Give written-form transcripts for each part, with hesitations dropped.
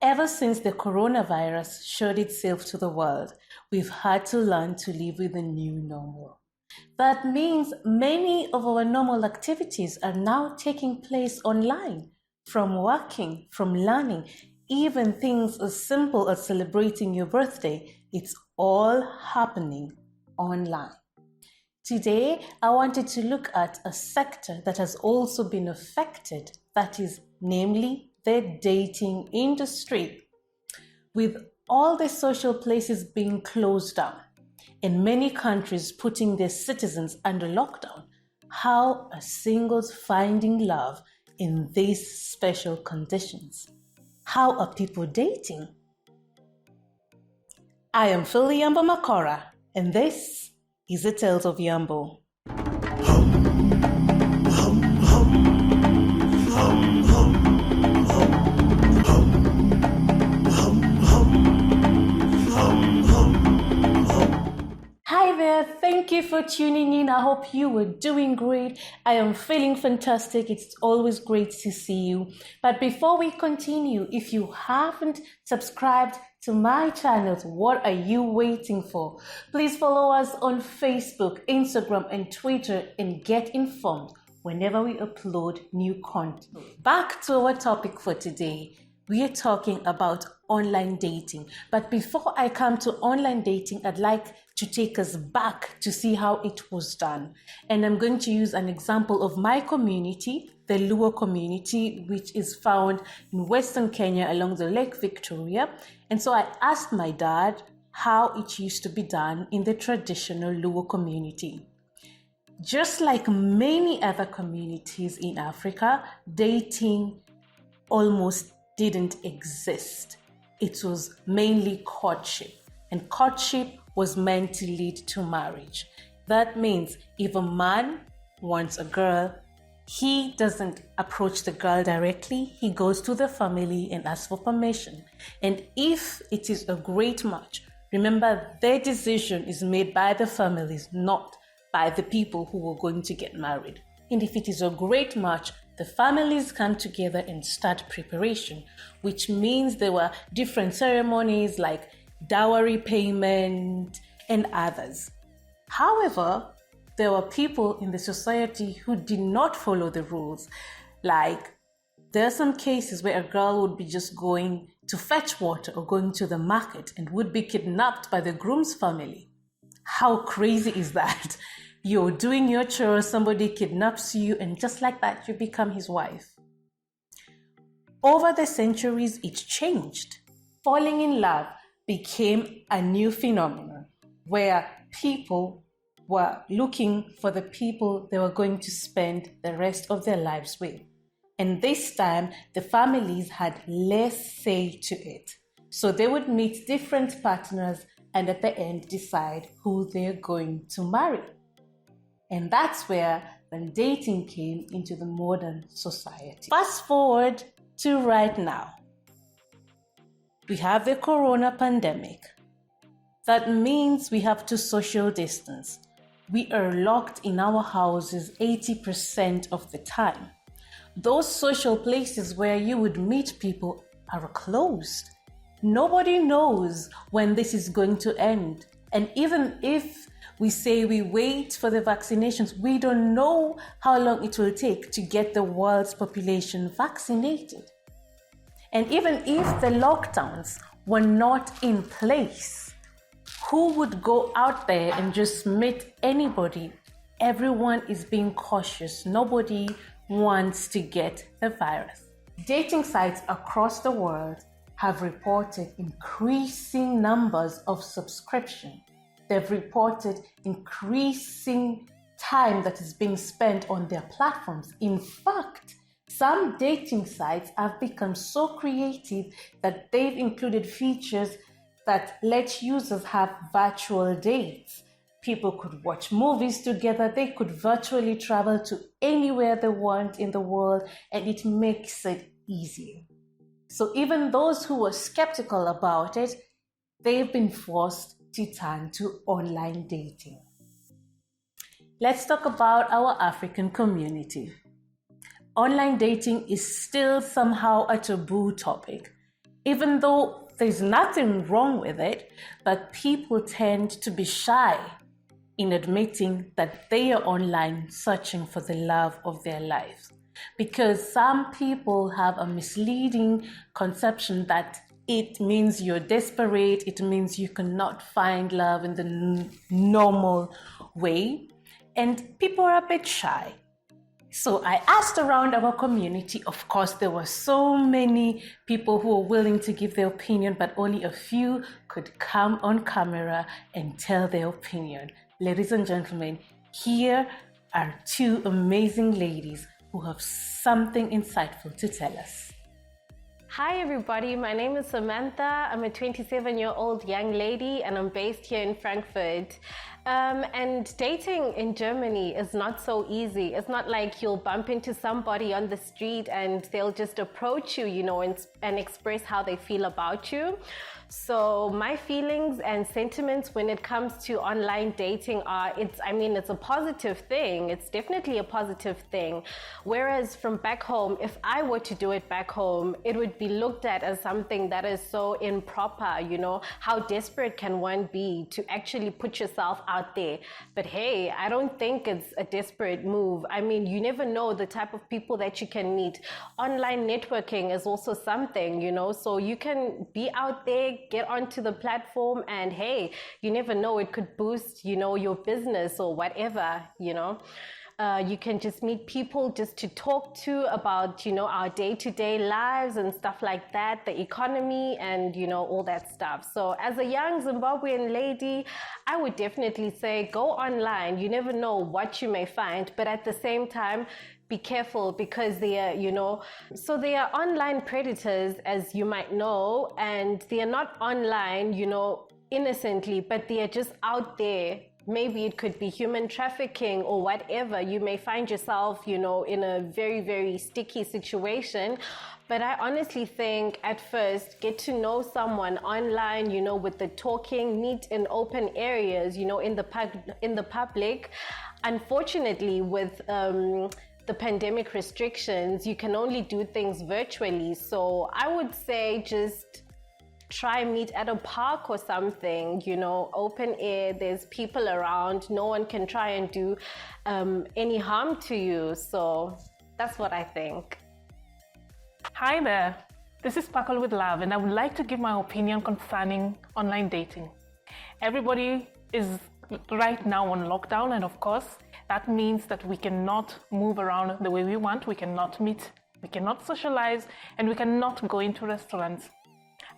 Ever since the coronavirus showed itself to the world, we've had to learn to live with the new normal. That means many of our normal activities are now taking place online, from working, from learning, even things as simple as celebrating your birthday. It's all happening online. Today, I wanted to look at a sector that has also been affected, that is, namely, the dating industry. With all the social places being closed down and many countries putting their citizens under lockdown, how are singles finding love in these special conditions? How are people dating? I am Philly Yambo Makora, and this is the Tales of Yambo. Hi there, thank you for tuning in. I hope you were doing great. I am feeling fantastic. It's always great to see you. But before we continue, if you haven't subscribed to my channels, what are you waiting for? Please follow us on Facebook, Instagram, and Twitter and get informed whenever we upload new content. Back to our topic for today. We are talking about online dating. But before I come to online dating, I'd like to take us back to see how it was done. And I'm going to use an example of my community, the Luo community, which is found in Western Kenya along the Lake Victoria. And so I asked my dad how it used to be done in the traditional Luo community. Just like many other communities in Africa, dating almost didn't exist. It was mainly courtship, and courtship was meant to lead to marriage. That means if a man wants a girl, he doesn't approach the girl directly. He goes to the family and asks for permission. And if it is a great match, remember their decision is made by the families, not by the people who are going to get married. And if it is a great match, the families come together and start preparation, which means there were different ceremonies like dowry payment and others. However, there were people in the society who did not follow the rules. Like, there are some cases where a girl would be just going to fetch water or going to the market and would be kidnapped by the groom's family. How crazy is that? You're doing your chores, somebody kidnaps you, and just like that, you become his wife. Over the centuries, it changed. Falling in love became a new phenomenon where people were looking for the people they were going to spend the rest of their lives with. And this time, the families had less say to it. So they would meet different partners and at the end decide who they're going to marry. And that's where then dating came into the modern society. Fast forward to right now. We have the corona pandemic. That means we have to social distance. We are locked in our houses 80% of the time. Those social places where you would meet people are closed. Nobody knows when this is going to end. And even if we say we wait for the vaccinations, we don't know how long it will take to get the world's population vaccinated. And even if the lockdowns were not in place, who would go out there and just meet anybody? Everyone is being cautious. Nobody wants to get the virus. Dating sites across the world have reported increasing numbers of subscription. They've reported increasing time that is being spent on their platforms. In fact, some dating sites have become so creative that they've included features that let users have virtual dates. People could watch movies together. They could virtually travel to anywhere they want in the world, and it makes it easier. So even those who were skeptical about it, they've been forced to turn to online dating. Let's talk about our African community. Online dating is still somehow a taboo topic. even though there's nothing wrong with it, but people tend to be shy in admitting that they are online searching for the love of their lives. Because some people have a misleading conception that it means you're desperate, it means you cannot find love in the normal way, and people are a bit shy. So I asked around our community. Of course, there were so many people who were willing to give their opinion, but only a few could come on camera and tell their opinion. Ladies and gentlemen, here are two amazing ladies who have something insightful to tell us. Hi everybody, my name is Samantha. I'm a 27-year-old young lady and I'm based here in Frankfurt. And dating in Germany is not so easy. It's not like you'll bump into somebody on the street and they'll just approach you, and express how they feel about you. So my feelings and sentiments when it comes to online dating are, it's a positive thing. It's definitely a positive thing. Whereas from back home, if I were to do it back home, it would be looked at as something that is so improper, How desperate can one be to actually put yourself out there? But hey, I don't think it's a desperate move. You never know the type of people that you can meet. Online networking is also something, so you can be out there, get onto the platform, and hey, you never know, it could boost, your business or whatever, You can just meet people just to talk to about, our day-to-day lives and stuff like that, the economy and, all that stuff. So as a young Zimbabwean lady, I would definitely say go online. You never know what you may find, but at the same time, be careful because they are, they are online predators, as you might know, and they are not online, innocently, but they are just out there. Maybe it could be human trafficking or whatever. You may find yourself, in a very, very sticky situation. But I honestly think at first, get to know someone online, with the talking, meet in open areas, in the public. Unfortunately, with the pandemic restrictions, you can only do things virtually. So I would say just try meet at a park or something, open air, there's people around, no one can try and do any harm to you. So that's what I think. Hi there, this is Sparkle with Love, and I would like to give my opinion concerning online dating. Everybody is right now on lockdown, and of course, that means that we cannot move around the way we want, we cannot meet, we cannot socialize, and we cannot go into restaurants.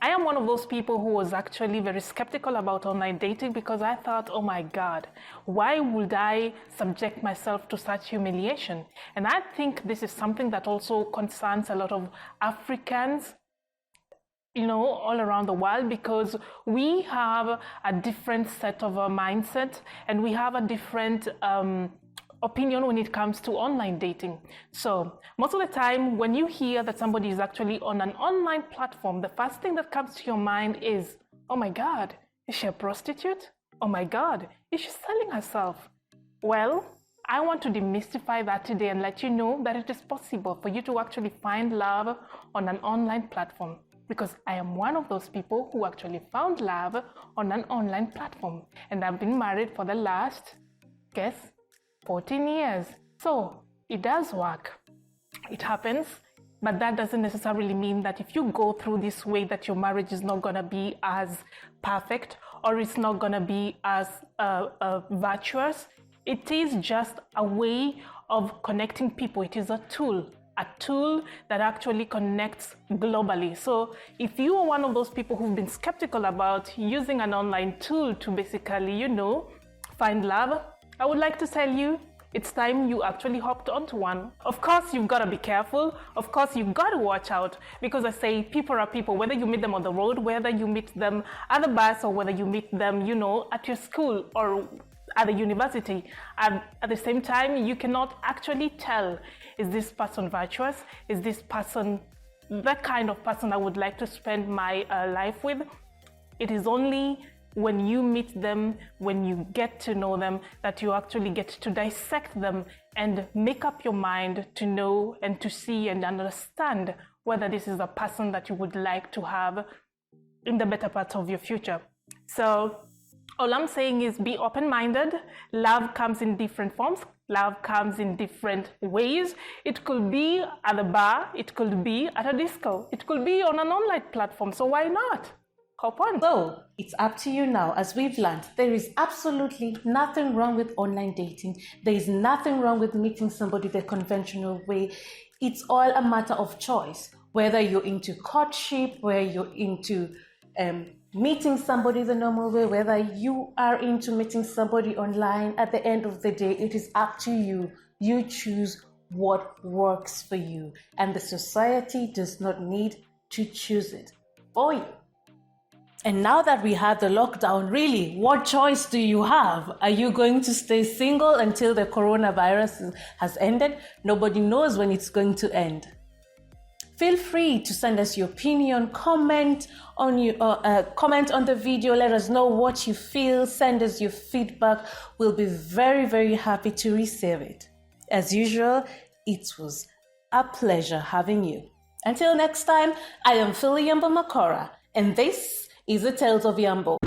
I am one of those people who was actually very skeptical about online dating because I thought, oh my God, why would I subject myself to such humiliation? And I think this is something that also concerns a lot of Africans, all around the world, because we have a different set of a mindset and we have a different opinion when it comes to online dating. So most of the time when you hear that somebody is actually on an online platform, the first thing that comes to your mind is, oh my God, is she a prostitute? Oh my God, is she selling herself? Well, I want to demystify that today and let you know that it is possible for you to actually find love on an online platform, because I am one of those people who actually found love on an online platform, and I've been married for the last, guess, 14 years. So it does work. It happens, but that doesn't necessarily mean that if you go through this way that your marriage is not going to be as perfect or it's not going to be as virtuous. It is just a way of connecting people. It is a tool that actually connects globally. So if you are one of those people who've been skeptical about using an online tool to basically, find love, I would like to tell you, it's time you actually hopped onto one. Of course, you've got to be careful. Of course, you've got to watch out, because I say people are people, whether you meet them on the road, whether you meet them at the bus, or whether you meet them, at your school or at the university. And at the same time, you cannot actually tell, is this person virtuous? Is this person the kind of person I would like to spend my life with? It is only when you meet them, when you get to know them, that you actually get to dissect them and make up your mind to know and to see and understand whether this is a person that you would like to have in the better part of your future. So all I'm saying is be open-minded. Love comes in different forms. Love comes in different ways. It could be at a bar. It could be at a disco. It could be on an online platform. So why not? Hop on. So it's up to you now. As we've learned, there is absolutely nothing wrong with online dating. There is nothing wrong with meeting somebody the conventional way. It's all a matter of choice. Whether you're into courtship, whether you're into meeting somebody the normal way, whether you are into meeting somebody online, at the end of the day, it is up to you. You choose what works for you. And the society does not need to choose it for you. And now that we have the lockdown, really, what choice do you have? Are you going to stay single until the coronavirus has ended? Nobody knows when it's going to end. Feel free to send us your opinion, comment on the video, let us know what you feel, send us your feedback. We'll be very, very happy to receive it. As usual, it was a pleasure having you. Until next time, I am Philly Yambo Makora, and this is the Tales of Yambo.